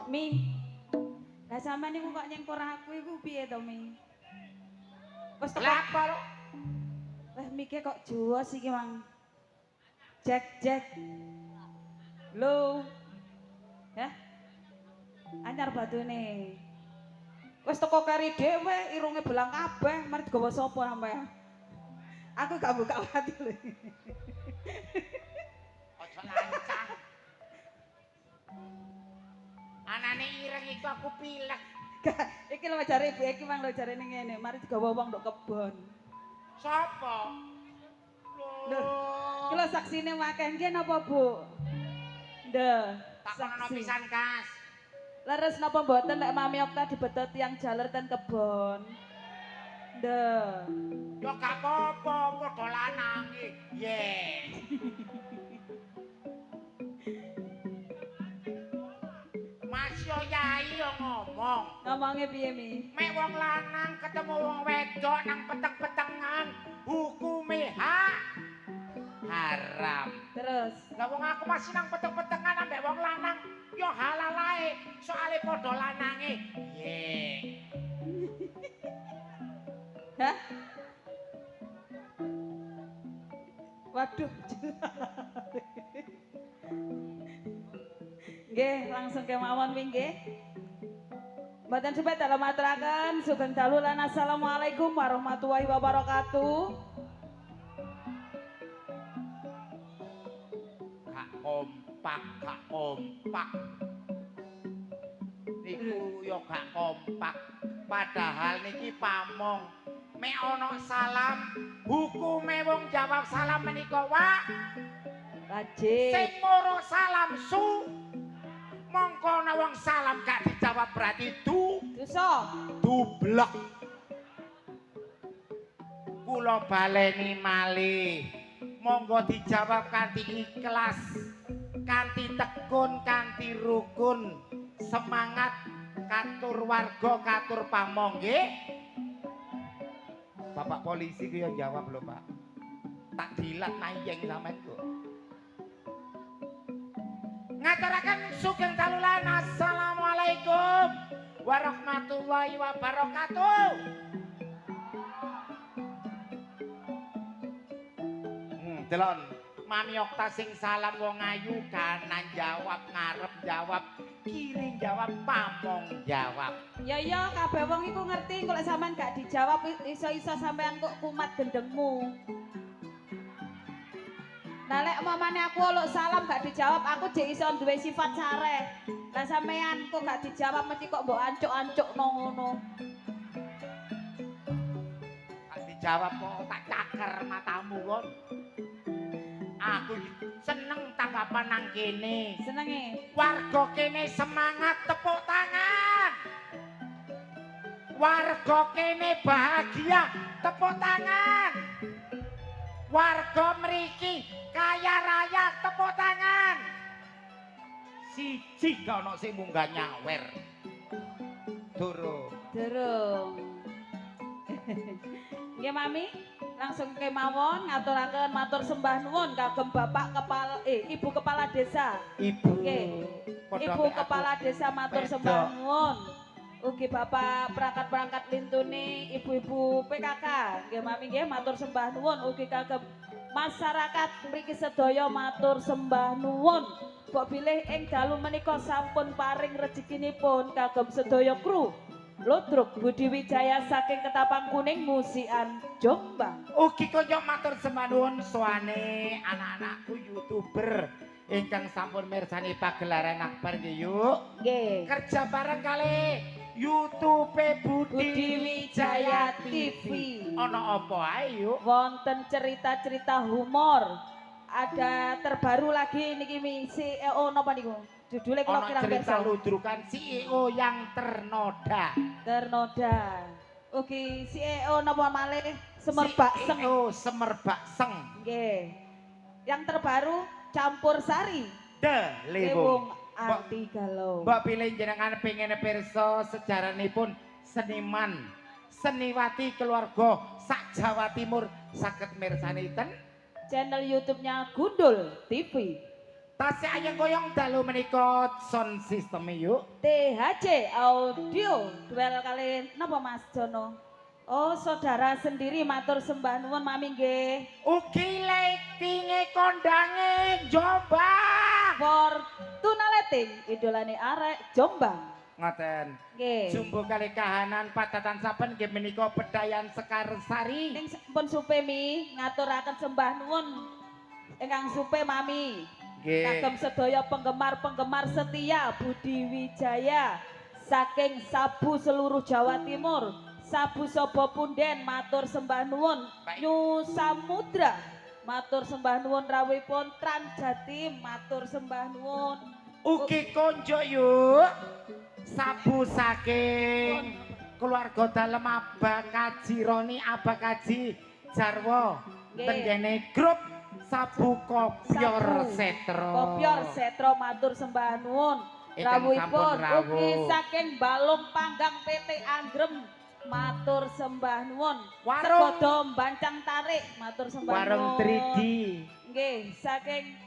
Mi. Lah sampean niku kok nyengkur aku iku piye to, Mi? Wes teko Apa lo? Wah, mike kok juwos iki, Mang. Jack. Lo. Ya. Anyar batune. Wes teko kari dhewe, irunge belang kabeh, mari digawa sapa sampean? Aku gak buka hati lho. Ojo lancang. Anane ireng iku aku pilek. Iki lho jare ibu iki mang lho jarene ngene, mari digawa wong nduk kebon. Sopo? Lho, iki lho saksine akeh nggih napa, Bu? Ndeh, Tak kono pisan, Kas. Leres napa mboten nek Mami Okta dibetet tiyang jaler ten kebon? Ndeh. Yo gak apa-apa, padha lanange. Ye. Mas yo yai yo ngomong. Ngomonge piye, Mi? Mek wong lanang ketemu wong wedok nang peteng-petengan, hukume haram. Terus, Lah wong aku masih nang peteng-petengan ambek wong lanang, yo halal ae, soalé padha lanange. Ye. hah? Waduh. Nggih, langsung kemawon wi nggih. Mboten sebet dalam maturaken sugeng dalu lan assalamualaikum warahmatullahi wabarakatuh. Gak kompak. Niku yo gak kompak. Padahal niki pamong. Mek ana salam, hukume wong jawab salam menika wak. Wajib. Sing moro salam su. Mongko ana wong salam gak dijawab berarti Dosa. dublek. Kula baleni malih. Monggo dijawab kanthi ikhlas, kanthi tekun, kanthi rukun. Semangat katur warga, katur pamong nggih. Bapak polisi ku yo jawab lho, Pak. Tak dilat nayeng sampean kok. Ngaturaken sugeng dalulan assalamualaikum warahmatullahi wabarakatuh. Delon Mami Okta sing salam wong ayu kanan jawab, ngarep jawab, kiri jawab, pamong jawab. Ya iya kabeh wong iku ngerti kok sampean gak dijawab iso-iso sampean kok kumat gendengmu. Nah lek mamane aku olok salam gak dijawab aku jek iso duwe sifat sareh. Lah sampean kok gak dijawab mesti kok mbok ancuk-ancuk ngono. Tak dijawab kok tak caker matamu kon. Aku seneng tanggapan nang kene. Senenge. Warga kene semangat, tepuk tangan. Warga kene bahagia, tepuk tangan. Warga mriki kaya raya, tepuk tangan. Siji gak ono sing munggah nyawer. Durung. Nggih Mami, langsung kemawon ngaturaken matur sembah nuwun kagem Bapak Kepala Ibu Kepala Desa. Ibu. Ibu Kepala Desa matur sembah nuwun. Ugi Bapak perangkat-perangkat lintune ibu-ibu PKK. Nggih Mami nggih matur sembah nuwun ugi kagem masyarakat mriki sedaya matur sembah nuwun. Mbok bilih ing dalu menika sampun paring rezekinipun kagem sedaya kru Ludruk Budi Wijaya saking Ketapang Kuning Musian Jombang. Ugi kaya matur sembah nuwun suwane anak-anakku YouTuber ingkang sampun mirsani pagelaran akbar nggih yuk. Nggih. Kerja bareng kali YouTube Budi Wijaya TV. Ana apa ae yuk? Wonten cerita-cerita humor. Ada terbaru lagi niki Mi CEO napa niku? Judulnya kalau Ana cerita ludrukan CEO yang ternoda. Ugi CEO napa malih Semerbakseng. CEO Semerbakseng. Nggih. Yang terbaru Campur Sari. Lewung Arti Galau. Mbak pilih jenengan pengen pirsa sejaranipun seniman, seniwati keluarga sak Jawa Timur saged mirsani ten channel YouTube-nya Gundul TV. Tasih ayang koyong dalu menika sound system yuk. THC Audio duel kali napa Mas Jono? Oh, saudara sendiri matur sembah nuwun Mami nggih. Ugi lightinge kondange Jombang. Fortuna Lighting idolane arek Jombang. Ngoten. Nggih. Jumbo kali kahanan padatan saben nggih menika Bedayan Sekarsari. Ning pun supe mi ngaturaken sembah nuwun ingkang supe Mami. Kagem sedaya penggemar-penggemar setia Budi Wijaya saking Sabu seluruh Jawa Timur, Sabu Sobo Punden matur sembah nuwun, New Samudra matur sembah nuwun rawuhipun Trans Jatim matur sembah nuwun. Ugi konjo yuk. Sabu saking keluarga dalem Abah Kaji Roni Abah Kaji Jarwo tenggene grup Sabu Kopyor Setro. Kopyor Setro matur sembah nuwun. Rawuhipun ugi saking Balung Panggang PT Anggrem matur sembah nuwun. Sekodo Bancang Tarik matur sembah nuwun. Warung 3D. Nggih, saking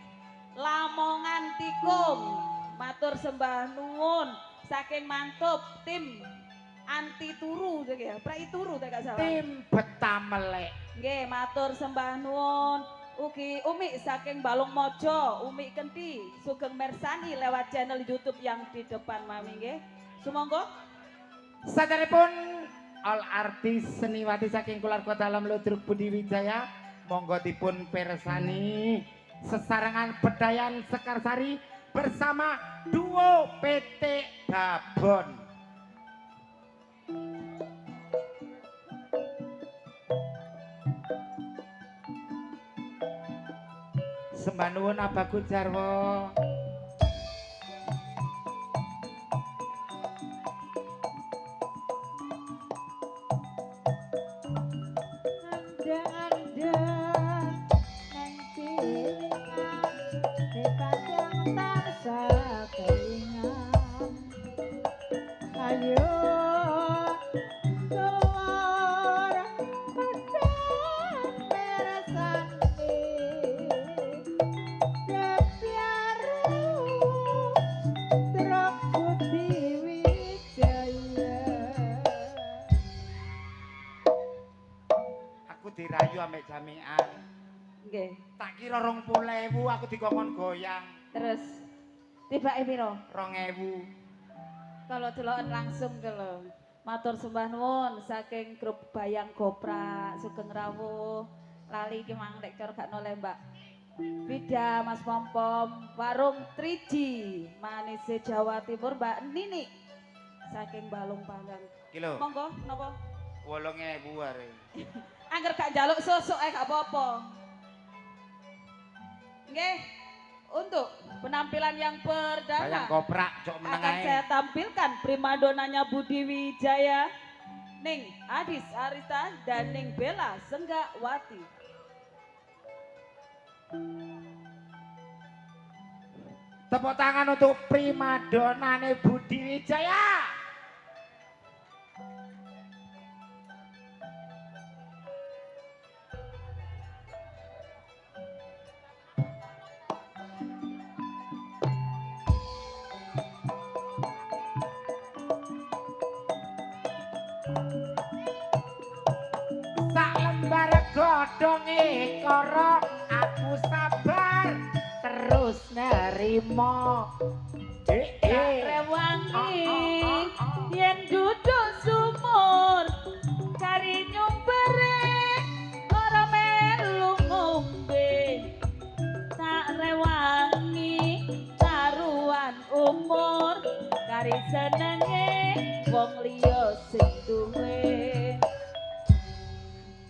Lamongan Tikung matur sembah nuwun. Saking Mantub tim anti turu ya, prai turu tak salah. Tim Betamelek. Nggih, matur sembah nuwun. Ugi Umi saking Balung Mojo, Umi Kenti, Sugeng Mersani lewat channel YouTube yang di depan Mami nggih. Sumangga. Saderepun all artis seniwati saking keluarga dalam Ludruk Budi Wijaya, monggo dipun persani sesarengan Bedayan Sekarsari bersama duo PT Babon. Sembah nuwun Abahku Jarwo. Dirayu ambek jamian. Nggih. Tak kira 20.000 aku dikongkon goyang. Terus tibake piro? 2.000. Kalau deloken langsung kalau matur sembah nuwun saking grup Bayang Goprak Sugeng Rawuh lali ki mang nek cara gak noleh Mbak Vida Mas Pompom Warung 3G Manise Jawa Timur Mbak Nini saking Balung Panggang. Kilo. Monggo napa? 8.000 are. Angger gak njaluk susuk gak apa-apa. Nggih, untuk penampilan yang perdana Bayang Goprak cok meneng akan ae. saya tampilkan primadonanya Budi Wijaya, Ning Adis Arita dan Ning Bella Senggawati. Tepuk tangan untuk primadonane Budi Wijaya. Sak lembar godhonge kara aku sabar terus nerimo. Rewangi yen duduk sumur kari nyumbere ora melu ngombe. Tak rewangi taruhan umur kari senenge wong liya sing duwe.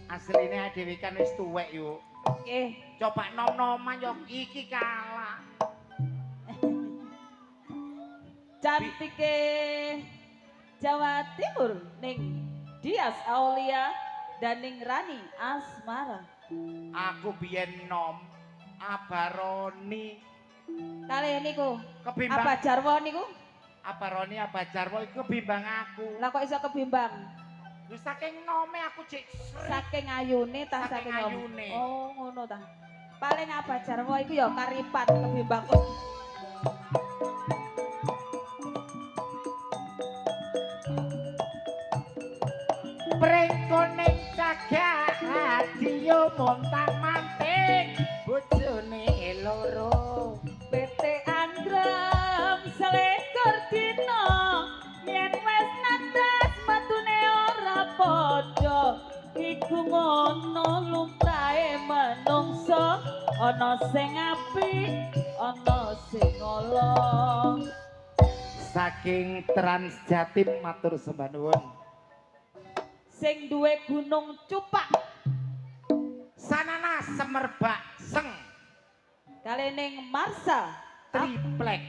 Asline dhewe kan wis tuwek yuk. Nggih. Coba nom-noman yo iki kalah. Cantike Jawa Timur ning Dias Aulia dan ning Rani Asmara. Aku biyen nom Abaroni Kali niku kebimbang. Abah Jarwo niku Abaroni Abah Jarwo iku kebimbang aku. lah kok iso kebimbang? Wis saking nome aku cek Saking ayune ta Saking saking ayune. Oh ngono ta. Paling apa Jarwo iku ya karipat lebih bagus. Prengkoning cagak radio montang manting bojone loro. PT Anggrem selikur dina yen wis nadas metune ora padha iku ngono lumrahe menungso ana sing apik ana sing ala. Saking Trans Jatim matur sembah nuwun. Sing duwe gunung cupak Sanana semerbak seng kali ning Marsa triplek.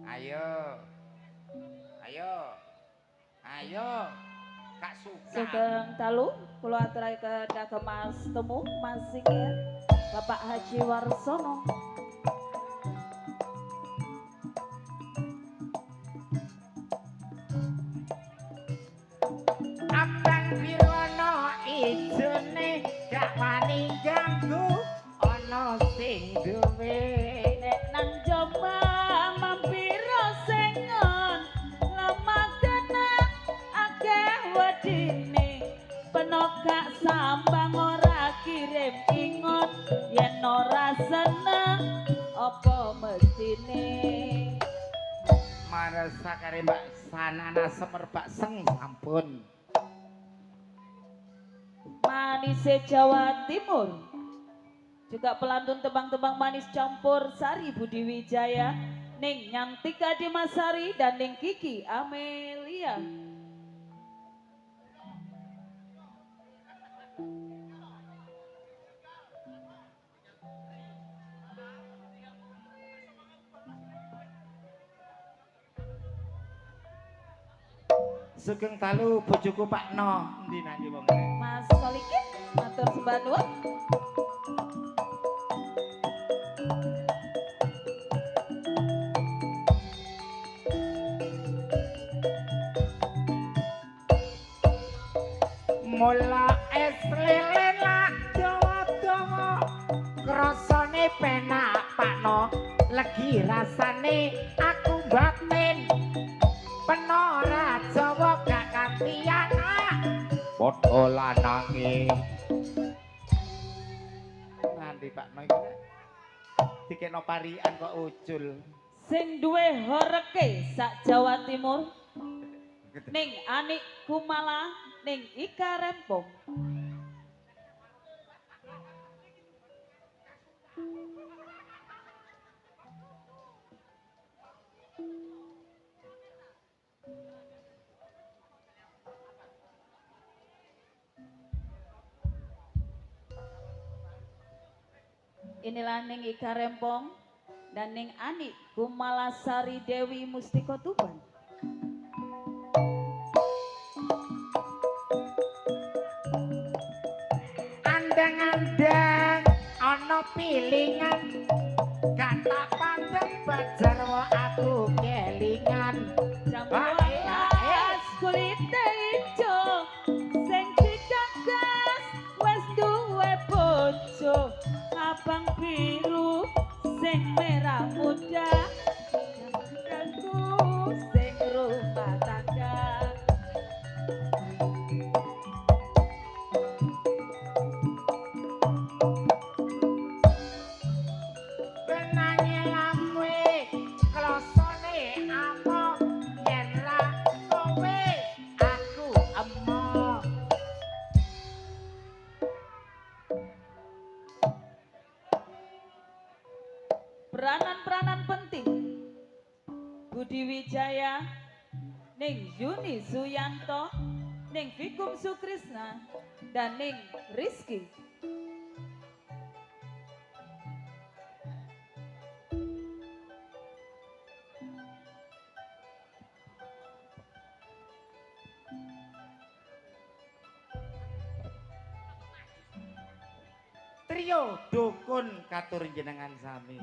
Ayo. Ayo. Ayo. Kak Suka. Sugeng dalu kula aturaken kagem Mas Temu Mas Singir Bapak Haji Warsono. Abang Wirana ijone gak wani ganggu ana sing duwe. Nek nang Jombang mampira sengon lemagana akeh wedine penokak sambang ora kirim ingon yen ora seneng apa mestine. Marasa kare Mbak Sanana semerbak seng sampun. Manise Jawa Timur juga pelantun tebang-tebang manis campur Sari Budi Wijaya Ning Nyantika Dimasari dan Ning Kiki Amelia. Sugeng dalu bojoku Pak No endi nanti wong Mas Solikin matur sembah nuwun. mula es lele lak dawa-dawa krasane penak Pakno legi rasane aku batin penora Jawa gak kantian padha lanange nanti Pakno iki dikena parian kok ucul Sing duwe horeke sak Jawa Timur Ning Anik Kumala Ning Ika Rempong. Inilah Ning Ika Rempong dan Ning Anik Kumalasari Dewi Mustiko Tuban. Andang-andang ana pilingan gak tak pandang bajarwa aku kelingan Jambulas kulite ijo sing digagas wis duwe bojo abang biru sing merah muda aku sing rumah tangga. benange lamwe klosone amo yen ra kowe aku emoh Peranan-peranan penting Budi Wijaya Ning Yuni Suyanto Ning Vikum Sukrisna dan Ning Rizky. trio dukun katur jenengan sami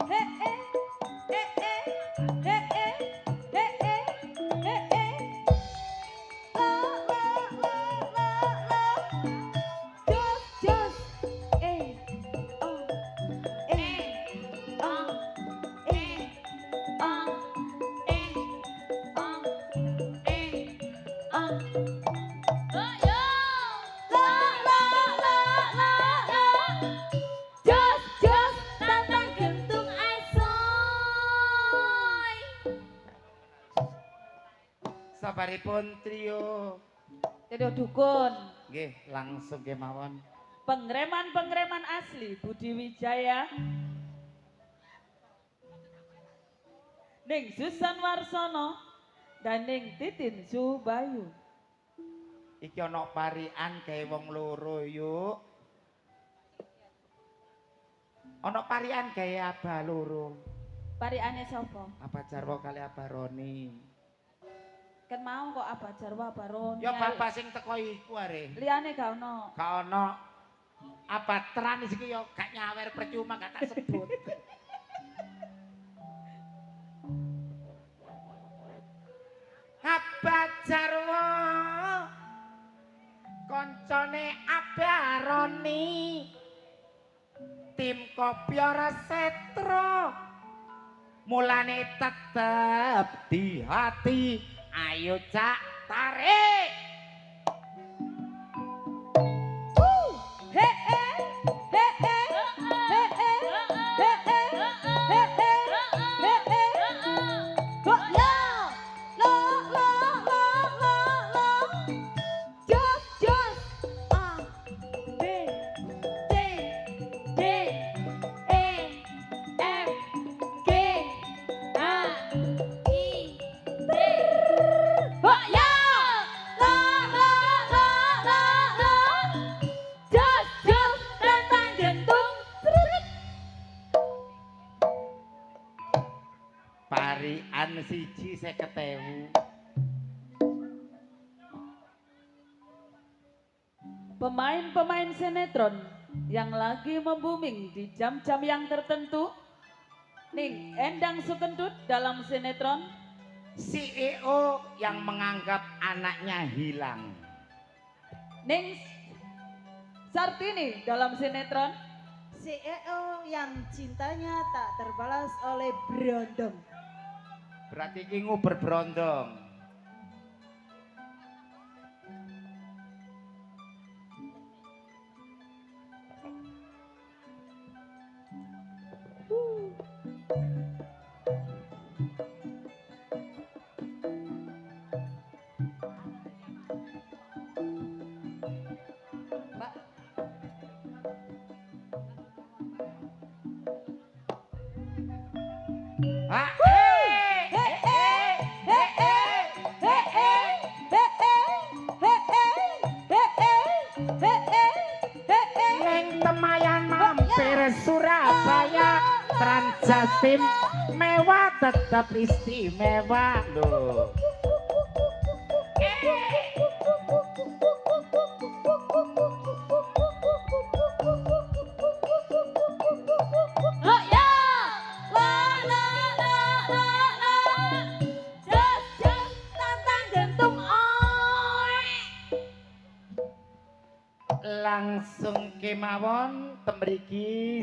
He Jos jos tantang gentung asoy. Sabaripun trio. Trio dukun. Nggih, langsung kemawon. Pengreman-pengreman asli Budi Wijaya. Ning Susan Warsono dan ning Titin Subayu. Iki ana parian gawe wong loro yuk. Ana parian gawe abah loro. Pariane sapa? Abah Jarwo kali Abah Roni. Kan mau kok Abah Jarwo Abah Roni. Ya bapak sing teko iku are. Liyane gak ono. Gak ono. Abah Tran iki ya gak nyawer percuma gak tak sebut. Abah Jarwo koncone Abah Roni. Tim Kopior Setro. Mulane tetep di hati. Ayo cak tarik. Parian siji 50.000. Pemain-pemain sinetron yang lagi membuming di jam-jam yang tertentu. Ning Endang Sukendut dalam sinetron CEO yang menganggap anaknya hilang. Ning Sartini dalam sinetron CEO yang cintanya tak terbalas oleh berondong. Berarti iki nguber berondong. Neng Temayan mampir Surabaya, Transjatim mewah tetap istimewa loh. Langsung kemawon tembriki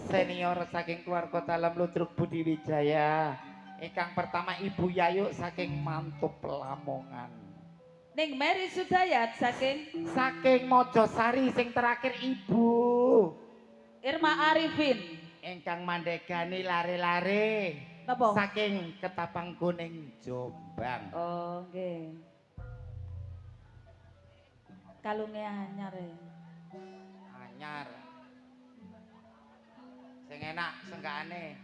senior saking keluarga dalam Ludruk Budi Wijaya. Ingkang pertama Ibu Yayu saking Mantub Lamongan. Ning Mary Sudayat saking Mojosari sing terakhir Ibu Irma Arifin. Ingkang mandegani lare-lare Napa? saking Ketapang Kuning Jombang. Oh, nggih. Kalunge anyar e. Anyar. Sing enak senggane.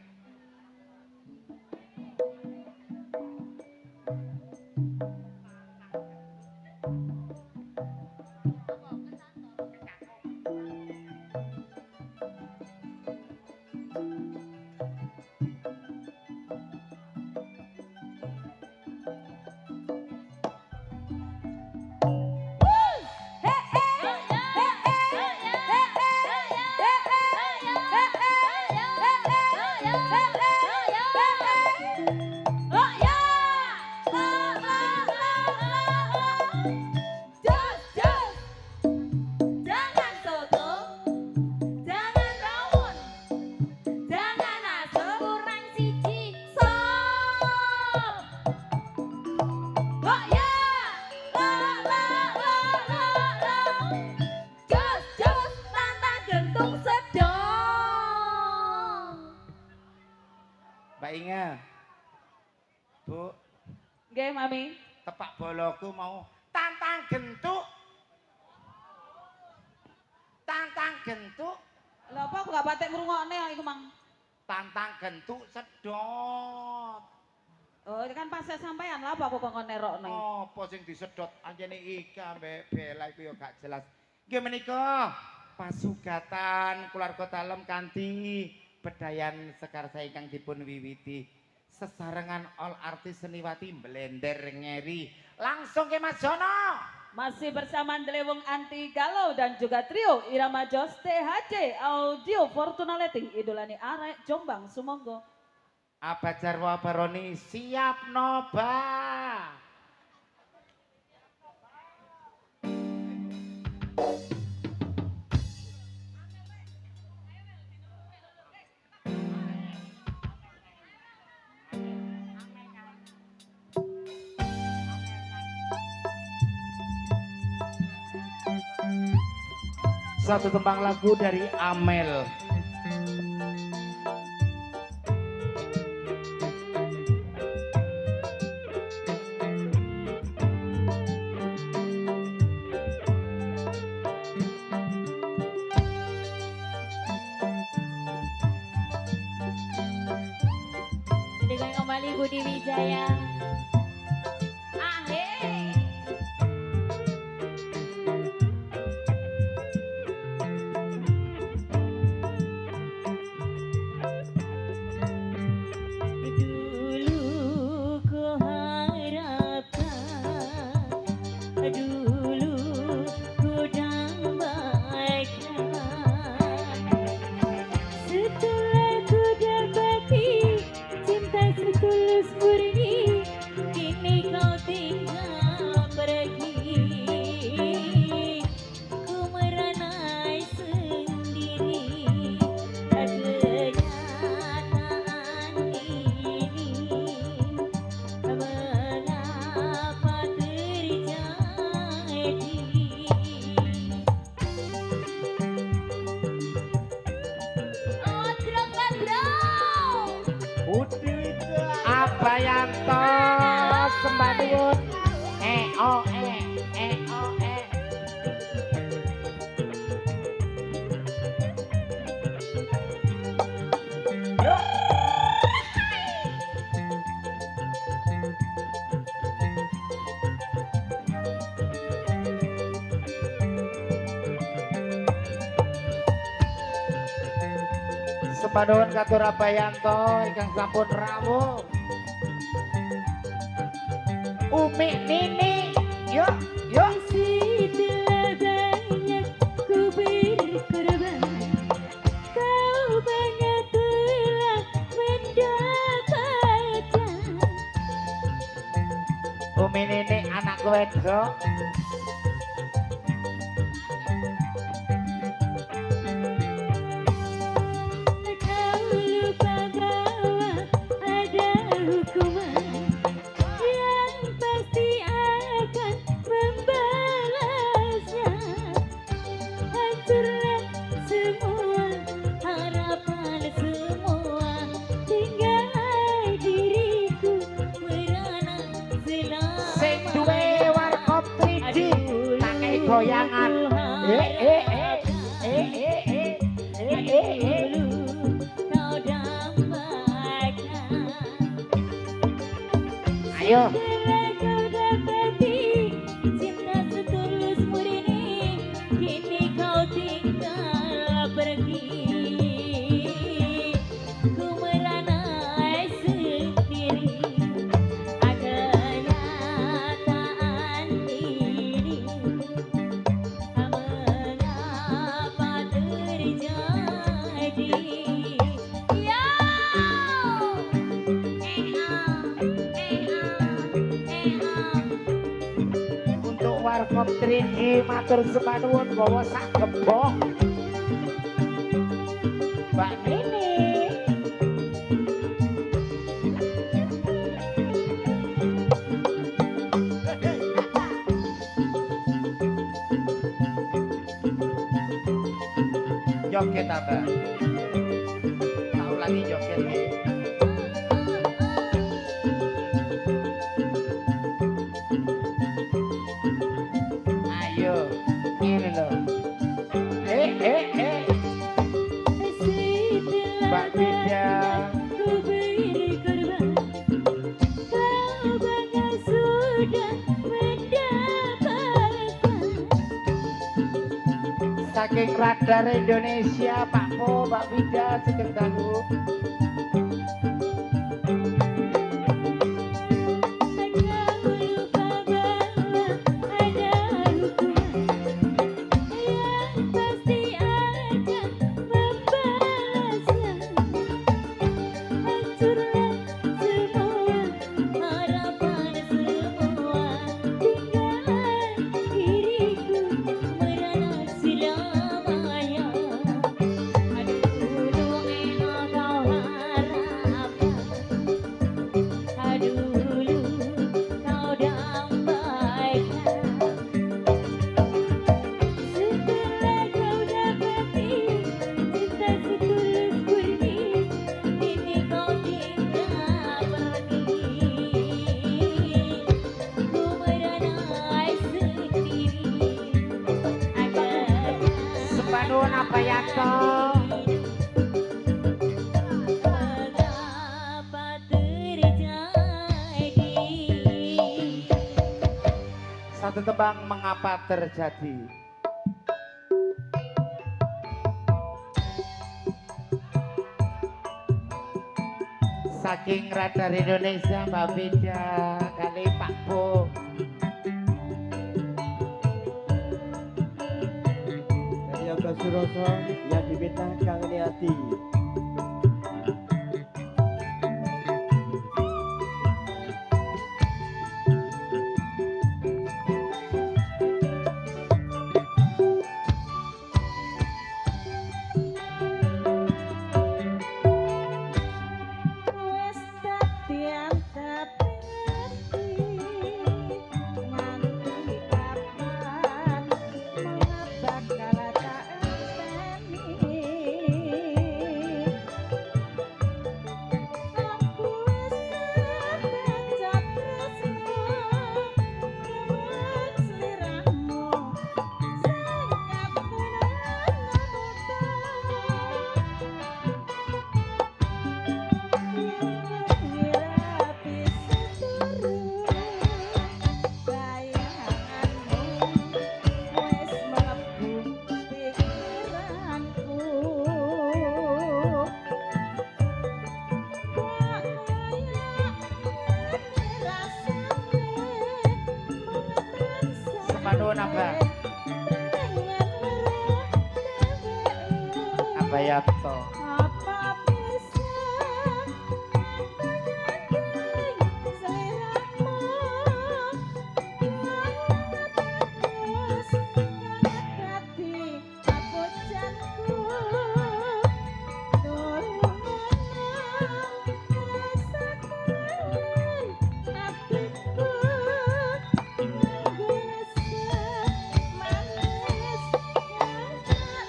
Mbak Inge. Bu, Nggih, Mami. tepak boloku mau tantang gentuk. Tantang gentuk, Lah apa aku gak patek ngrungokne kok iku, Mang? tantang gentuk sedot. Oh, itu kan pas sampean lah apa aku kok nerokno. Apa sing disedot anjene Ika mbek Bella iku ya gak jelas. Nggih menika pasugatan keluarga dalem kanthi bedayan Sekar Saya ingkang dipun wiwiti sesarengan all artis seniwati Blender Ngeri. Langsung ke Mas Jono. Masih bersama Delewung Anti Galau dan juga trio Irama Jos THC Audio Fortuna Letting idolani arek Jombang Sumonggo. Abah Jarwo Baroni siap noba. Satu tembang lagu dari Amel. Dengan kembali Budi Wijaya. Ahey. Dulu ku harapkan, dulu ku damaikan. Setelah ku dapati cinta setulus murni, kini kau tinggal pergi. Ku meranai sendiri, kenyataan ini mengapa terjadi. Abayanto sembah nuwun. O e. Sembah nuwun katur Abayanto ingkang sampun rawuh. Umi Nini, yuk. Masih telah banyak ku berkorban, kau banyak telah mendapatkan. Umi Nini anak wedok. Kau lupa bahwa ada hukuman yang pasti akan membalasnya. Hancurlah semua harapan semua, tinggal diriku merana selama. Sing duwe warkop 3D tak kei goyangan. Kau damaikan. Ayo. Setelah kau dapati cinta setulus murni, kini kau tinggal pergi. Ku meranai sendiri, kenyataan ini mengapa terjadi. Ya. Untuk warkop 3D matur sembah nuwun gawa sak gembok. Mbak Nini. Joget apa? Tahu lagi joget nih. lho. Ngene lho. Eh. Mbak Bida. Ku beri korban, kau bangga sudah mendapatkan. Saking radar Indonesia, Pak Po, Mbak Bida, Sugeng Dalu. Kamu lupa bahwa ada hukuman yang pasti akan membalasnya. Hancurlah semua harapan semua, tinggalkan diriku merana selamanya. Aduh, kau harapkan, aduh kau dampaikan. Setelah kau dapati cinta setulus murni, kini kau tinggal pergi. Ku meranai sendiri agar Sepanuhun apa ya toh? mengapa terjadi. Satu tebang mengapa terjadi. Saking radar Indonesia, Mbak Bida kali Pak Po. Yoga Suroso yang diminta Kang Niati. Wes dadi antepati nganti kapan bakal tak enteni. Aku wes becak tresno kewek sliramu singkat Sepanuhun apa? Apa ya toh? Apa bisa menyayangi seliramu yang bagus hati aku janku tolong rasakan hatiku nggak manis yang tak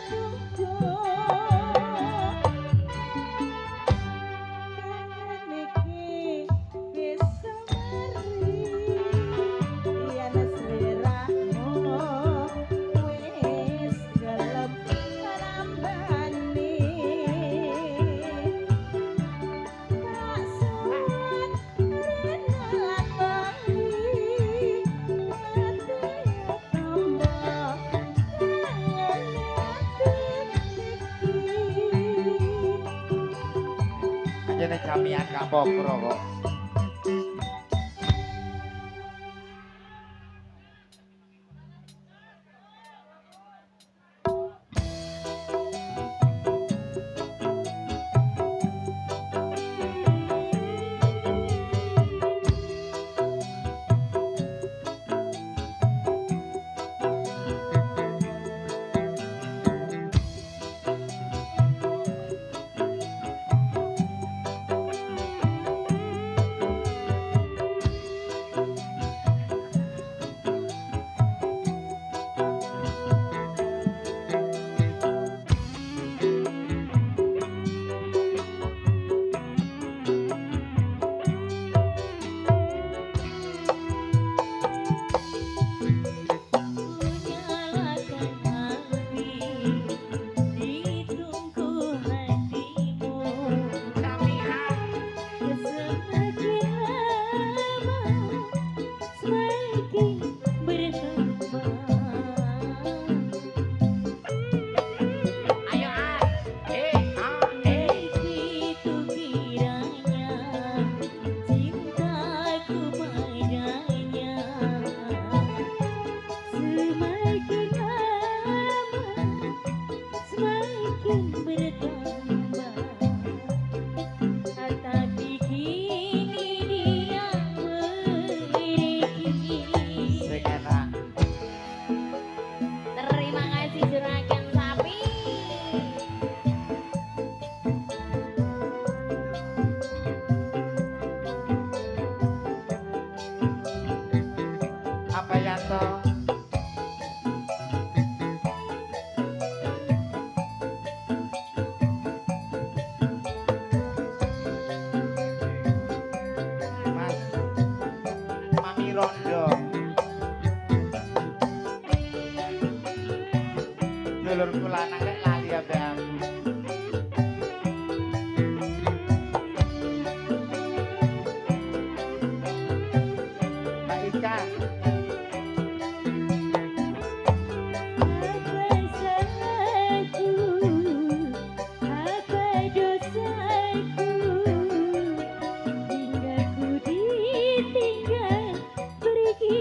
Jadi jamian kapokro kok. Haryanto. Mas Mami Rondo. Dulurku lanang rek lali ambek aku. Mbak Ika. Apa salahku, apa dosaku, hingga ku ditinggal pergi.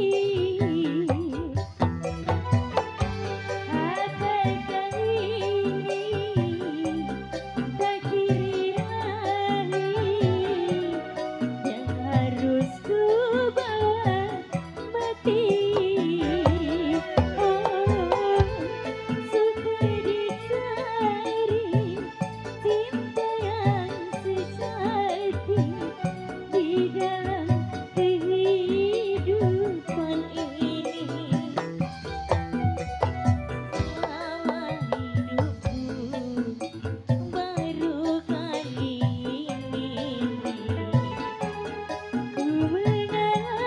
Apakah ini takdir ilahi yang harus ku bawa mati? Oh, suka dicari cinta yang sejati di dalam kehidupan ini. Selama hidupku baru kali ini ku mengalami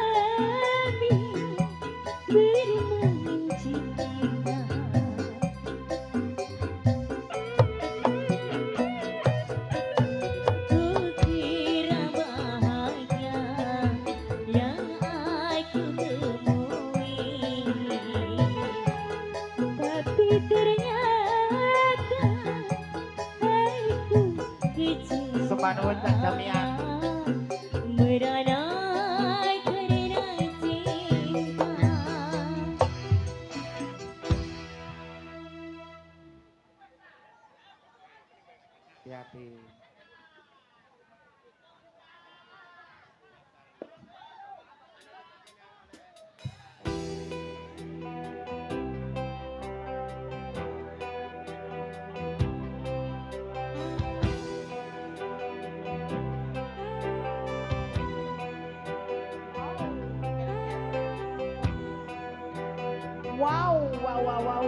bermain cinta. Kukira bahagia yang aku temui, tapi ternyata aku kecewa. Sepanuhun Cak Damian. Merana karena cinta. Hati-hati. Wow, wow, wow, wow.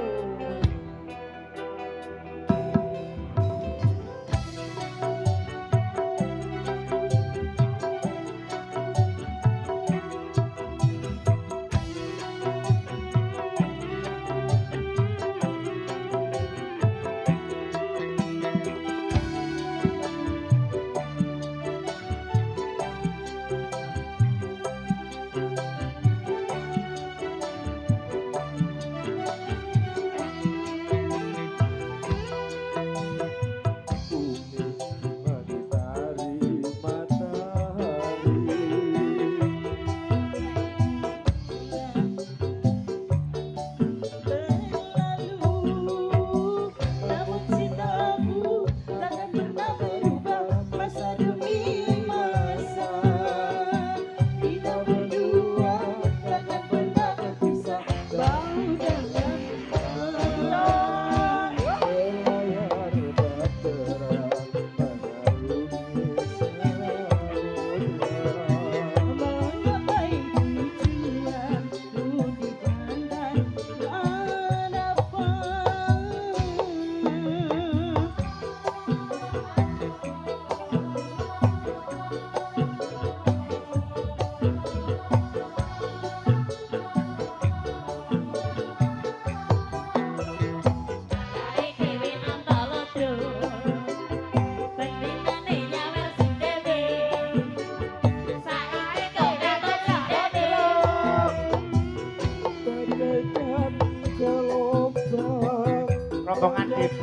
rombongan DP.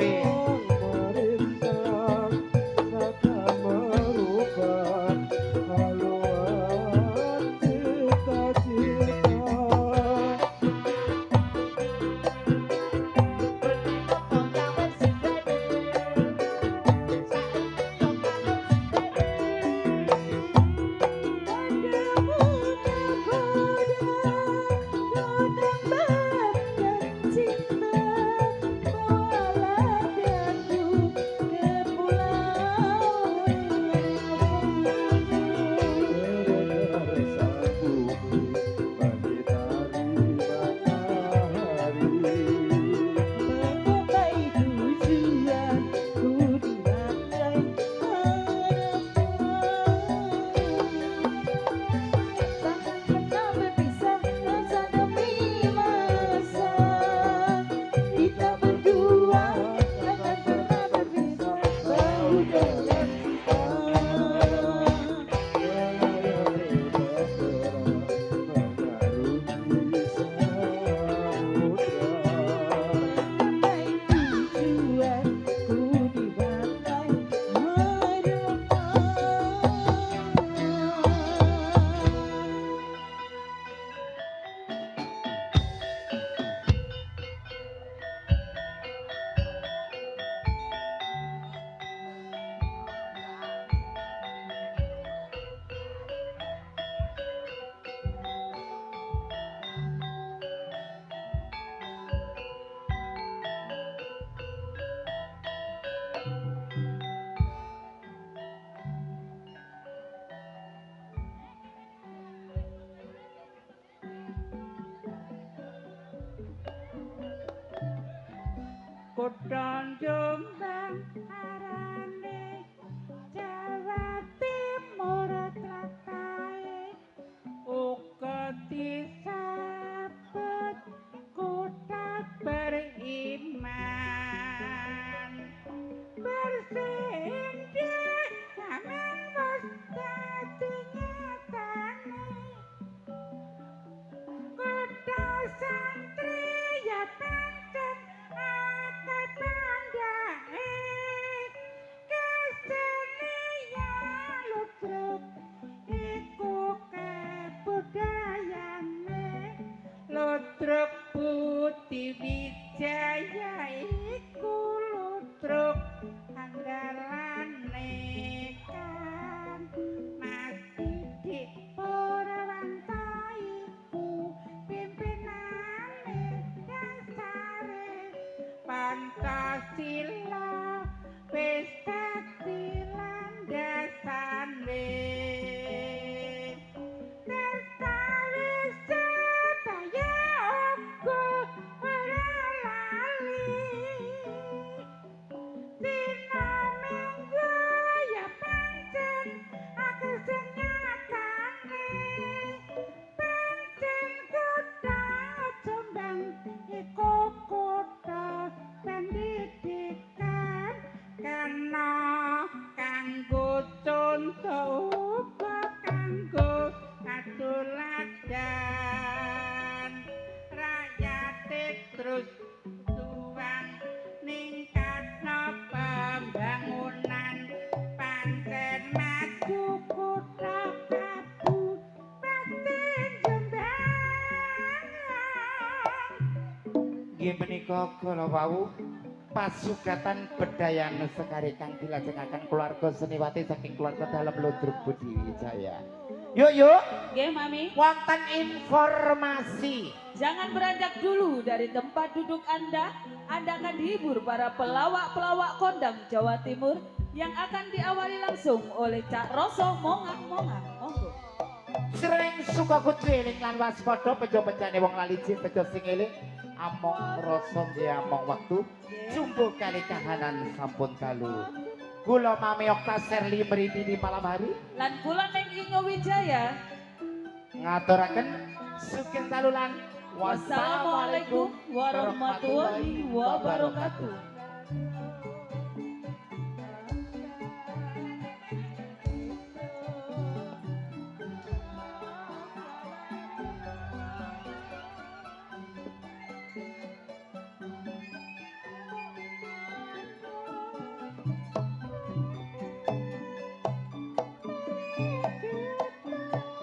kutha Jombang arane Jawa Timur Tlatah uga disebut kutha beriman bersindik amin wis dadi nyatane kutha santri ya pancen akeh pandhae kesenian ludruk iku kabudayane ludruk Budi Wijaya iku ludruk andalane kan Mas Didik Purwanto iku pimpinane dasare Pancasila wis dadi landasane Tertawis sedaya uga ora lali Dina Minggu ya pancen akeh sing nyatane pancen kutha Jombang iku kutha pendidikan kena kanggo contoh uga kanggo aduladan rakyate terus tuang ningkatno pembangunan pancen maju kutha Kabupaten Jombang nggih menika kala wau pasugatan bedayan sekari kang dilajengaken keluarga seniwati saking keluarga dalam Ludruk Budi Wijaya. Yuk, Nggih, Mami. wonten informasi. Jangan beranjak dulu dari tempat duduk Anda. Anda akan dihibur para pelawak-pelawak kondang Jawa Timur yang akan diawali langsung oleh Cak Roso Mongang-Mongang. Monggo. Sering suka kudu eling lan waspada pejo-pejane wong lali jin pejo sing eling among rasa nggih among wektu jumbo kali kahanan sampun dalu. Kula Mami Okta Serli mriki di malam hari Lan kula Neng Ingo Wijaya. ngaturaken sugeng dalulan Wassalamualaikum warahmatullahi wabarakatuh.